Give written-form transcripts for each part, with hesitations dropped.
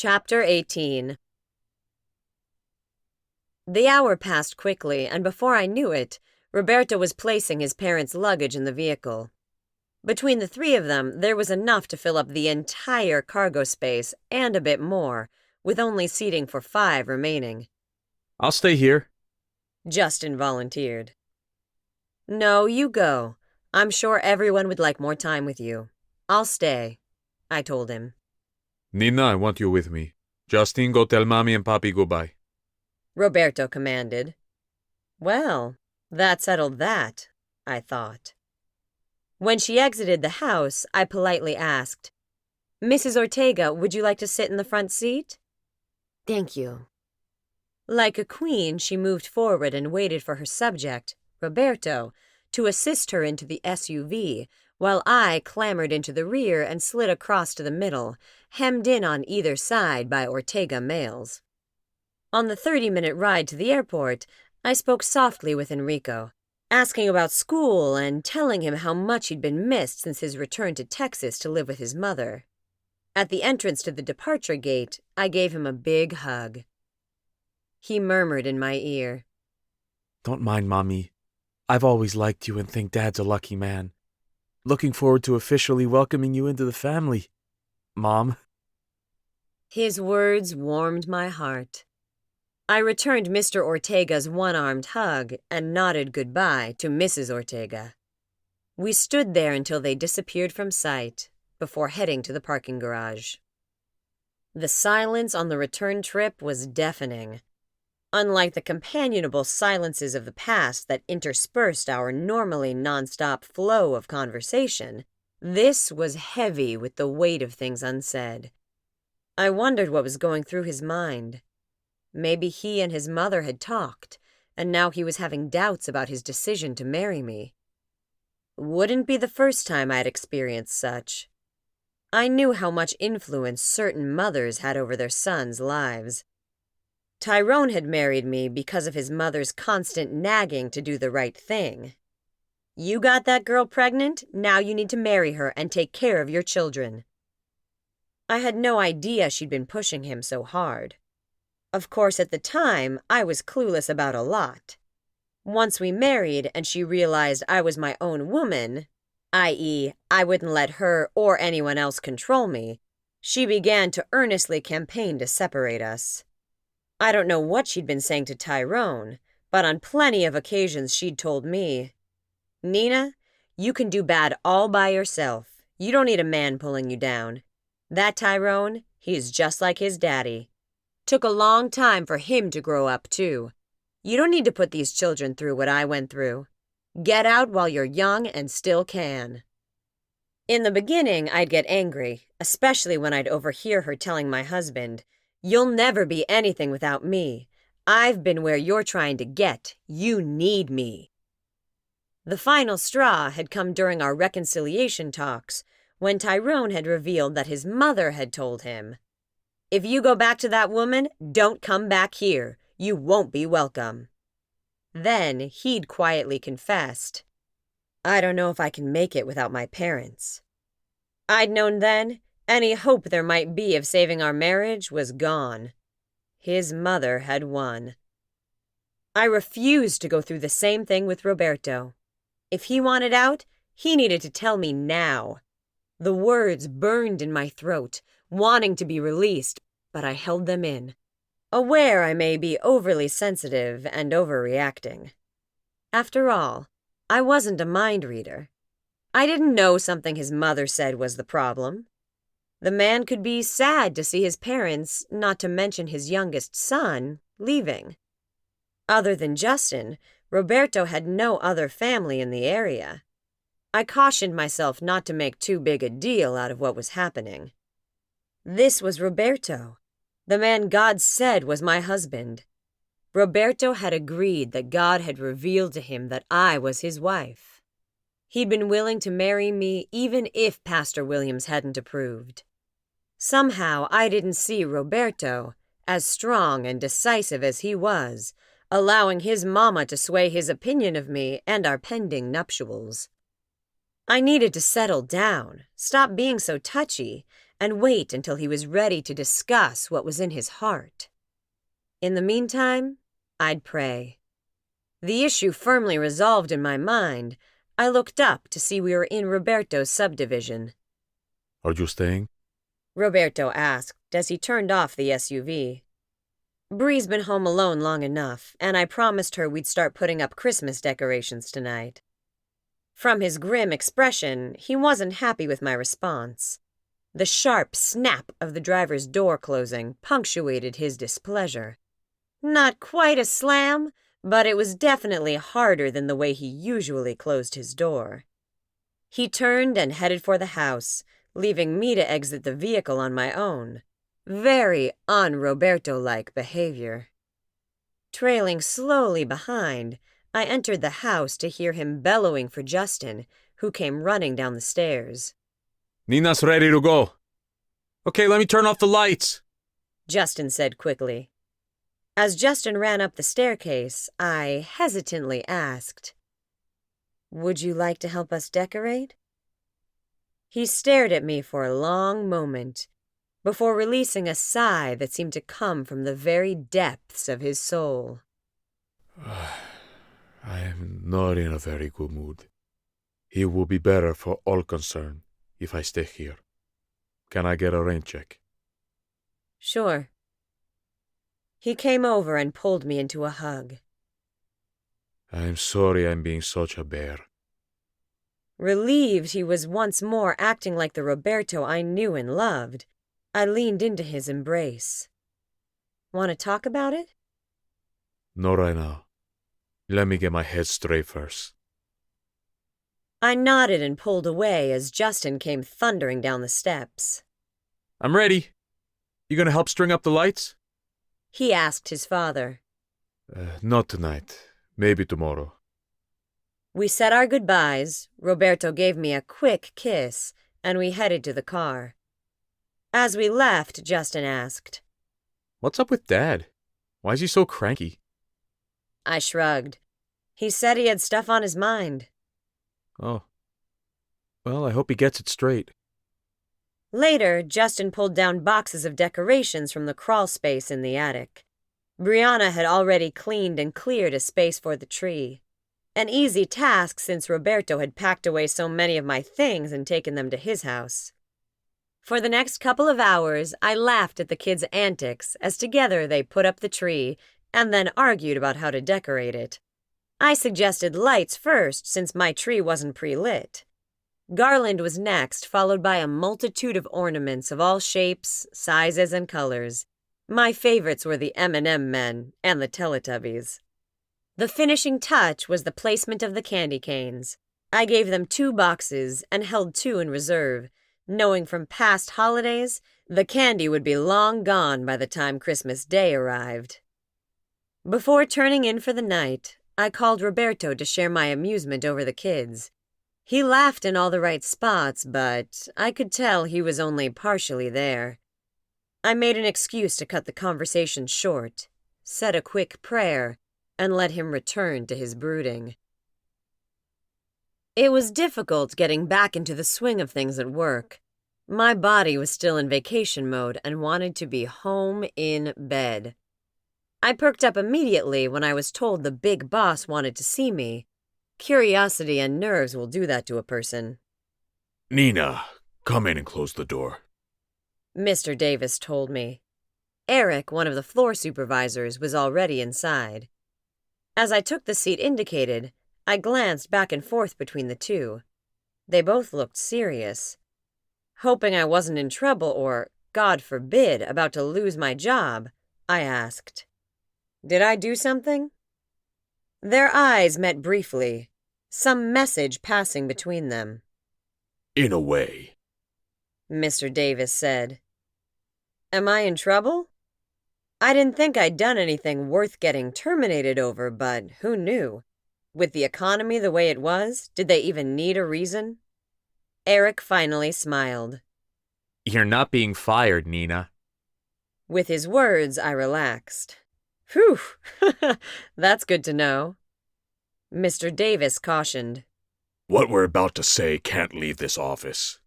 Chapter 18. The hour passed quickly, and before I knew it, Roberto was placing his parents' luggage in the vehicle. Between the three of them, there was enough to fill up the entire cargo space and a bit more, with only seating for 5 remaining. I'll stay here. Justin volunteered. No, you go. I'm sure everyone would like more time with you. I'll stay, I told him. Nina, I want you with me. Justin, go tell Mommy and Papi goodbye. Roberto commanded. Well, that settled that, I thought. When she exited the house, I politely asked, Mrs. Ortega, would you like to sit in the front seat? Thank you. Like a queen, she moved forward and waited for her subject, Roberto, to assist her into the SUV, while I clambered into the rear and slid across to the middle, hemmed in on either side by Ortega males. On the 30-minute ride to the airport, I spoke softly with Enrico, asking about school and telling him how much he'd been missed since his return to Texas to live with his mother. At the entrance to the departure gate, I gave him a big hug. He murmured in my ear, Don't mind, Mommy. I've always liked you and think Dad's a lucky man. Looking forward to officially welcoming you into the family, Mom. His words warmed my heart. I returned Mr. Ortega's one-armed hug and nodded goodbye to Mrs. Ortega. We stood there until they disappeared from sight, before heading to the parking garage. The silence on the return trip was deafening. Unlike the companionable silences of the past that interspersed our normally nonstop flow of conversation, this was heavy with the weight of things unsaid. I wondered what was going through his mind. Maybe he and his mother had talked, and now he was having doubts about his decision to marry me. Wouldn't be the first time I'd experienced such. I knew how much influence certain mothers had over their sons' lives. Tyrone had married me because of his mother's constant nagging to do the right thing. You got that girl pregnant, now you need to marry her and take care of your children. I had no idea she'd been pushing him so hard. Of course, at the time, I was clueless about a lot. Once we married and she realized I was my own woman, i.e., I wouldn't let her or anyone else control me, she began to earnestly campaign to separate us. I don't know what she'd been saying to Tyrone, but on plenty of occasions she'd told me, Nina, you can do bad all by yourself. You don't need a man pulling you down. That Tyrone, he's just like his daddy. Took a long time for him to grow up, too. You don't need to put these children through what I went through. Get out while you're young and still can. In the beginning, I'd get angry, especially when I'd overhear her telling my husband, You'll never be anything without me. I've been where you're trying to get. You need me. The final straw had come during our reconciliation talks, when Tyrone had revealed that his mother had told him, If you go back to that woman, don't come back here. You won't be welcome. Then he'd quietly confessed, I don't know if I can make it without my parents. I'd known then, any hope there might be of saving our marriage was gone. His mother had won. I refused to go through the same thing with Roberto. If he wanted out, he needed to tell me now. The words burned in my throat, wanting to be released, but I held them in, aware I may be overly sensitive and overreacting. After all, I wasn't a mind reader. I didn't know something his mother said was the problem. The man could be sad to see his parents, not to mention his youngest son, leaving. Other than Justin, Roberto had no other family in the area. I cautioned myself not to make too big a deal out of what was happening. This was Roberto, the man God said was my husband. Roberto had agreed that God had revealed to him that I was his wife. He'd been willing to marry me even if Pastor Williams hadn't approved. Somehow I didn't see Roberto, as strong and decisive as he was, allowing his mama to sway his opinion of me and our pending nuptials. I needed to settle down, stop being so touchy, and wait until he was ready to discuss what was in his heart. In the meantime, I'd pray. The issue firmly resolved in my mind, I looked up to see we were in Roberto's subdivision. Are you staying? Roberto asked as he turned off the SUV. Bree's been home alone long enough, and I promised her we'd start putting up Christmas decorations tonight. From his grim expression, he wasn't happy with my response. The sharp snap of the driver's door closing punctuated his displeasure. Not quite a slam, but it was definitely harder than the way he usually closed his door. He turned and headed for the house, leaving me to exit the vehicle on my own. Very un-Roberto-like behavior. Trailing slowly behind, I entered the house to hear him bellowing for Justin, who came running down the stairs. Nina's ready to go. Okay, let me turn off the lights, Justin said quickly. As Justin ran up the staircase, I hesitantly asked, "Would you like to help us decorate?" He stared at me for a long moment, before releasing a sigh that seemed to come from the very depths of his soul. I am not in a very good mood. It will be better for all concerned if I stay here. Can I get a rain check? Sure. He came over and pulled me into a hug. I'm sorry I'm being such a bear. Relieved he was once more acting like the Roberto I knew and loved, I leaned into his embrace. Want to talk about it? Not right now. Let me get my head straight first. I nodded and pulled away as Justin came thundering down the steps. I'm ready. You gonna help string up the lights? He asked his father. Not tonight. Maybe tomorrow. We said our goodbyes, Roberto gave me a quick kiss, and we headed to the car. As we left, Justin asked, What's up with Dad? Why is he so cranky? I shrugged. He said he had stuff on his mind. Oh. Well, I hope he gets it straight. Later, Justin pulled down boxes of decorations from the crawl space in the attic. Brianna had already cleaned and cleared a space for the tree. An easy task since Roberto had packed away so many of my things and taken them to his house. For the next couple of hours, I laughed at the kids' antics as together they put up the tree and then argued about how to decorate it. I suggested lights first since my tree wasn't pre-lit. Garland was next, followed by a multitude of ornaments of all shapes, sizes, and colors. My favorites were the M&M men and the Teletubbies. The finishing touch was the placement of the candy canes. I gave them 2 boxes and held 2 in reserve, knowing from past holidays the candy would be long gone by the time Christmas Day arrived. Before turning in for the night, I called Roberto to share my amusement over the kids. He laughed in all the right spots, but I could tell he was only partially there. I made an excuse to cut the conversation short, said a quick prayer, and let him return to his brooding. It was difficult getting back into the swing of things at work. My body was still in vacation mode and wanted to be home in bed. I perked up immediately when I was told the big boss wanted to see me. Curiosity and nerves will do that to a person. Nina, come in and close the door. Mr. Davis told me. Eric, one of the floor supervisors, was already inside. As I took the seat indicated, I glanced back and forth between the two. They both looked serious. Hoping I wasn't in trouble or, God forbid, about to lose my job, I asked, "Did I do something?" Their eyes met briefly, some message passing between them. In a way. Mr. Davis said. Am I in trouble? I didn't think I'd done anything worth getting terminated over, but who knew? With the economy the way it was, did they even need a reason? Eric finally smiled. You're not being fired, Nina. With his words, I relaxed. Phew, that's good to know. Mr. Davis cautioned. What we're about to say can't leave this office.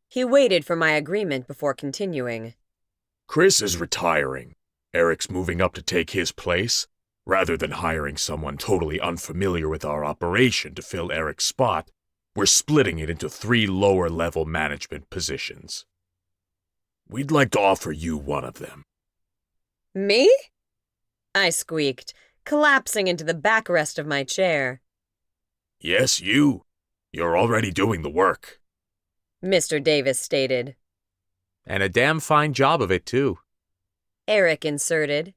He waited for my agreement before continuing. Chris is retiring. Eric's moving up to take his place. Rather than hiring someone totally unfamiliar with our operation to fill Eric's spot, we're splitting it into 3 lower-level management positions. We'd like to offer you one of them. Me? I squeaked, collapsing into the backrest of my chair. Yes, you. You're already doing the work, Mr. Davis stated. And a damn fine job of it, too. Eric inserted.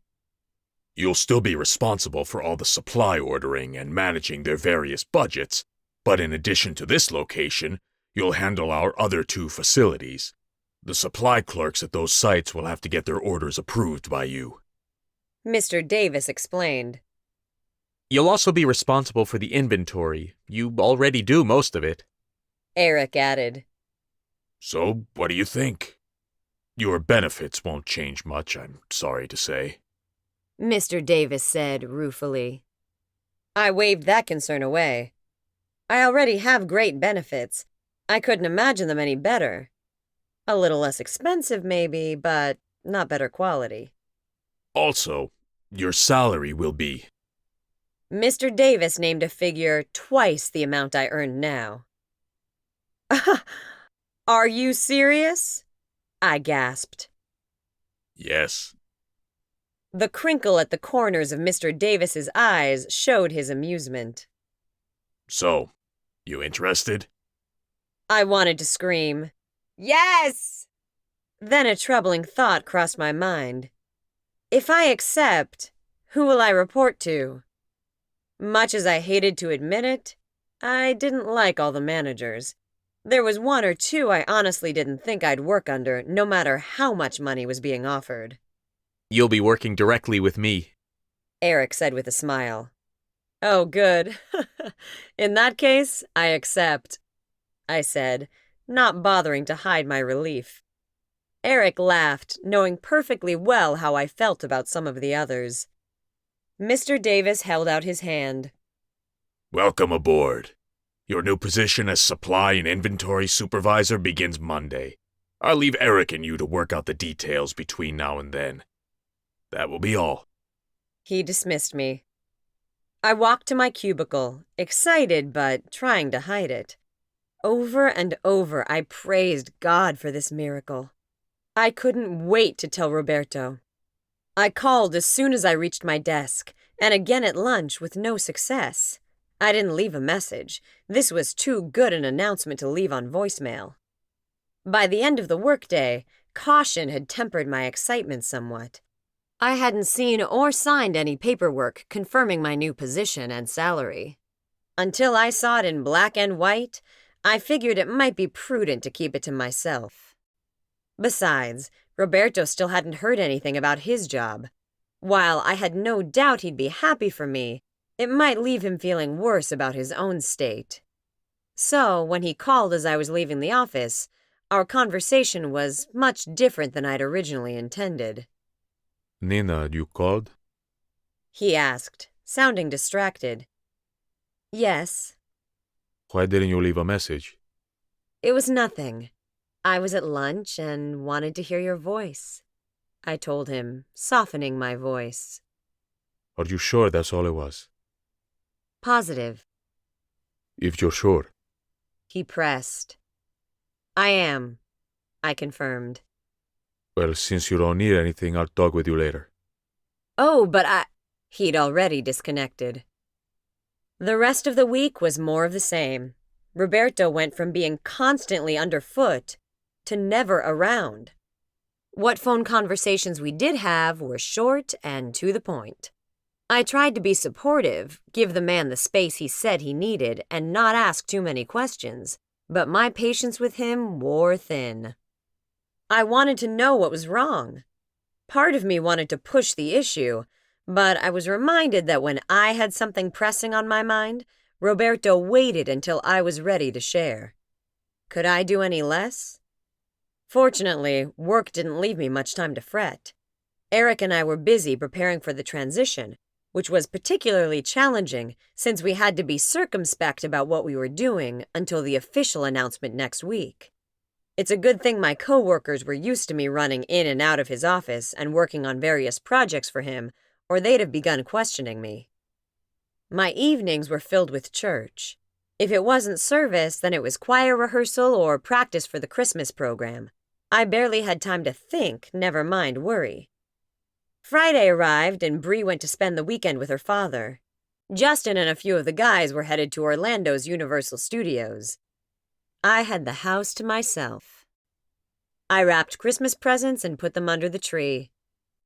You'll still be responsible for all the supply ordering and managing their various budgets, but in addition to this location, you'll handle our other 2 facilities. The supply clerks at those sites will have to get their orders approved by you. Mr. Davis explained. You'll also be responsible for the inventory. You already do most of it. Eric added. So, what do you think? Your benefits won't change much, I'm sorry to say. Mr. Davis said ruefully. I waved that concern away. I already have great benefits. I couldn't imagine them any better. A little less expensive, maybe, but not better quality. Also, your salary will be... Mr. Davis named a figure twice the amount I earned now. Are you serious? I gasped. Yes. The crinkle at the corners of Mr. Davis's eyes showed his amusement. So, you interested? I wanted to scream, "Yes!" Then a troubling thought crossed my mind. If I accept, who will I report to? Much as I hated to admit it, I didn't like all the managers. There was 1 or 2 I honestly didn't think I'd work under, no matter how much money was being offered. You'll be working directly with me, Eric said with a smile. Oh, good. In that case, I accept, I said, not bothering to hide my relief. Eric laughed, knowing perfectly well how I felt about some of the others. Mr. Davis held out his hand. Welcome aboard. Your new position as supply and inventory supervisor begins Monday. I'll leave Eric and you to work out the details between now and then. That will be all. He dismissed me. I walked to my cubicle, excited but trying to hide it. Over and over I praised God for this miracle. I couldn't wait to tell Roberto. I called as soon as I reached my desk, and again at lunch with no success. I didn't leave a message. This was too good an announcement to leave on voicemail. By the end of the workday, caution had tempered my excitement somewhat. I hadn't seen or signed any paperwork confirming my new position and salary. Until I saw it in black and white, I figured it might be prudent to keep it to myself. Besides, Roberto still hadn't heard anything about his job. While I had no doubt he'd be happy for me, it might leave him feeling worse about his own state. So, when he called as I was leaving the office, our conversation was much different than I'd originally intended. Nina, you called? He asked, sounding distracted. Yes. Why didn't you leave a message? It was nothing. I was at lunch and wanted to hear your voice, I told him, softening my voice. Are you sure that's all it was? Positive. If you're sure. He pressed. I am, I confirmed. Well, since you don't need anything, I'll talk with you later. Oh, but He'd already disconnected. The rest of the week was more of the same. Roberto went from being constantly underfoot to never around. What phone conversations we did have were short and to the point. I tried to be supportive, give the man the space he said he needed, and not ask too many questions, but my patience with him wore thin. I wanted to know what was wrong. Part of me wanted to push the issue, but I was reminded that when I had something pressing on my mind, Roberto waited until I was ready to share. Could I do any less? Fortunately, work didn't leave me much time to fret. Eric and I were busy preparing for the transition, which was particularly challenging since we had to be circumspect about what we were doing until the official announcement next week. It's a good thing my coworkers were used to me running in and out of his office and working on various projects for him, or they'd have begun questioning me. My evenings were filled with church. If it wasn't service, then it was choir rehearsal or practice for the Christmas program. I barely had time to think, never mind worry. Friday arrived and Bree went to spend the weekend with her father. Justin and a few of the guys were headed to Orlando's Universal Studios. I had the house to myself. I wrapped Christmas presents and put them under the tree.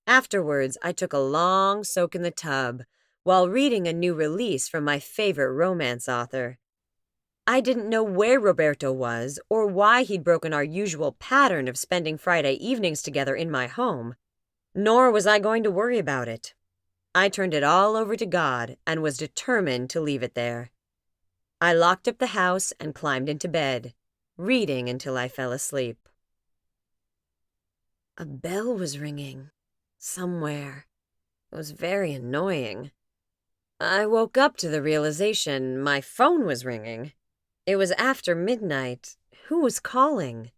Afterwards, I took a long soak in the tub while reading a new release from my favorite romance author. I didn't know where Roberto was or why he'd broken our usual pattern of spending Friday evenings together in my home, nor was I going to worry about it. I turned it all over to God and was determined to leave it there. I locked up the house and climbed into bed, reading until I fell asleep. A bell was ringing somewhere. It was very annoying. I woke up to the realization my phone was ringing. It was after midnight. Who was calling?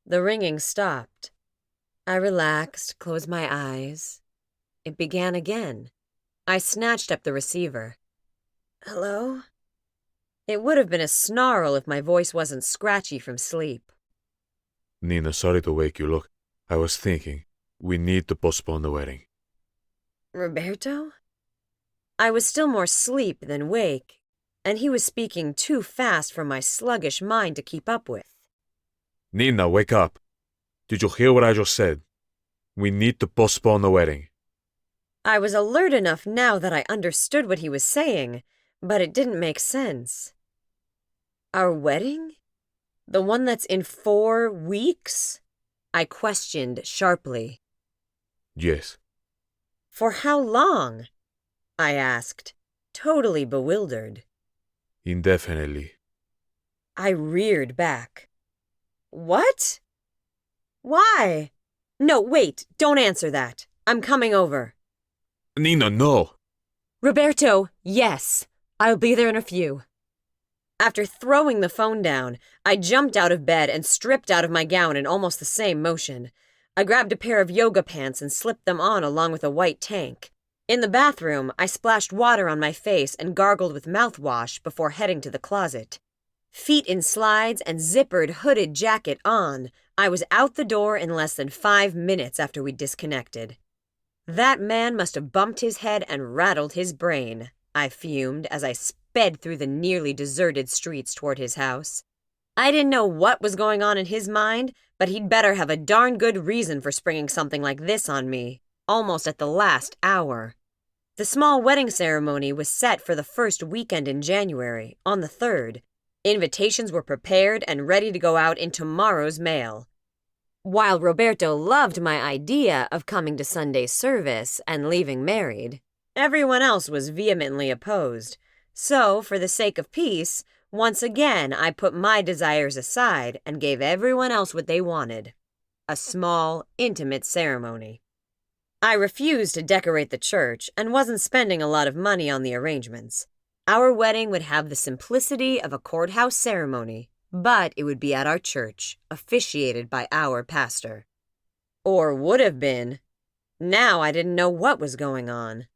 The ringing stopped. I relaxed, closed my eyes. It began again. I snatched up the receiver. Hello? It would have been a snarl if my voice wasn't scratchy from sleep. Nina, sorry to wake you. Look, I was thinking, we need to postpone the wedding. Roberto? I was still more asleep than wake, and he was speaking too fast for my sluggish mind to keep up with. Nina, wake up. Did you hear what I just said? We need to postpone the wedding. I was alert enough now that I understood what he was saying, but it didn't make sense. Our wedding? The one that's in 4 weeks? I questioned sharply. Yes. For how long? I asked, totally bewildered. Indefinitely. I reared back. What? Why? No, wait, don't answer that. I'm coming over. Nina, no! Roberto, yes. I'll be there in a few. After throwing the phone down, I jumped out of bed and stripped out of my gown in almost the same motion. I grabbed a pair of yoga pants and slipped them on along with a white tank. In the bathroom, I splashed water on my face and gargled with mouthwash before heading to the closet. Feet in slides and zippered hooded jacket on, I was out the door in less than 5 minutes after we disconnected. That man must have bumped his head and rattled his brain, I fumed as I sped through the nearly deserted streets toward his house. I didn't know what was going on in his mind, but he'd better have a darn good reason for springing something like this on me, almost at the last hour. The small wedding ceremony was set for the first weekend in January, on the 3rd. Invitations were prepared and ready to go out in tomorrow's mail. While Roberto loved my idea of coming to Sunday service and leaving married, everyone else was vehemently opposed. So, for the sake of peace, once again I put my desires aside and gave everyone else what they wanted. A small, intimate ceremony. I refused to decorate the church and wasn't spending a lot of money on the arrangements. Our wedding would have the simplicity of a courthouse ceremony, but it would be at our church, officiated by our pastor. Or would have been. Now I didn't know what was going on.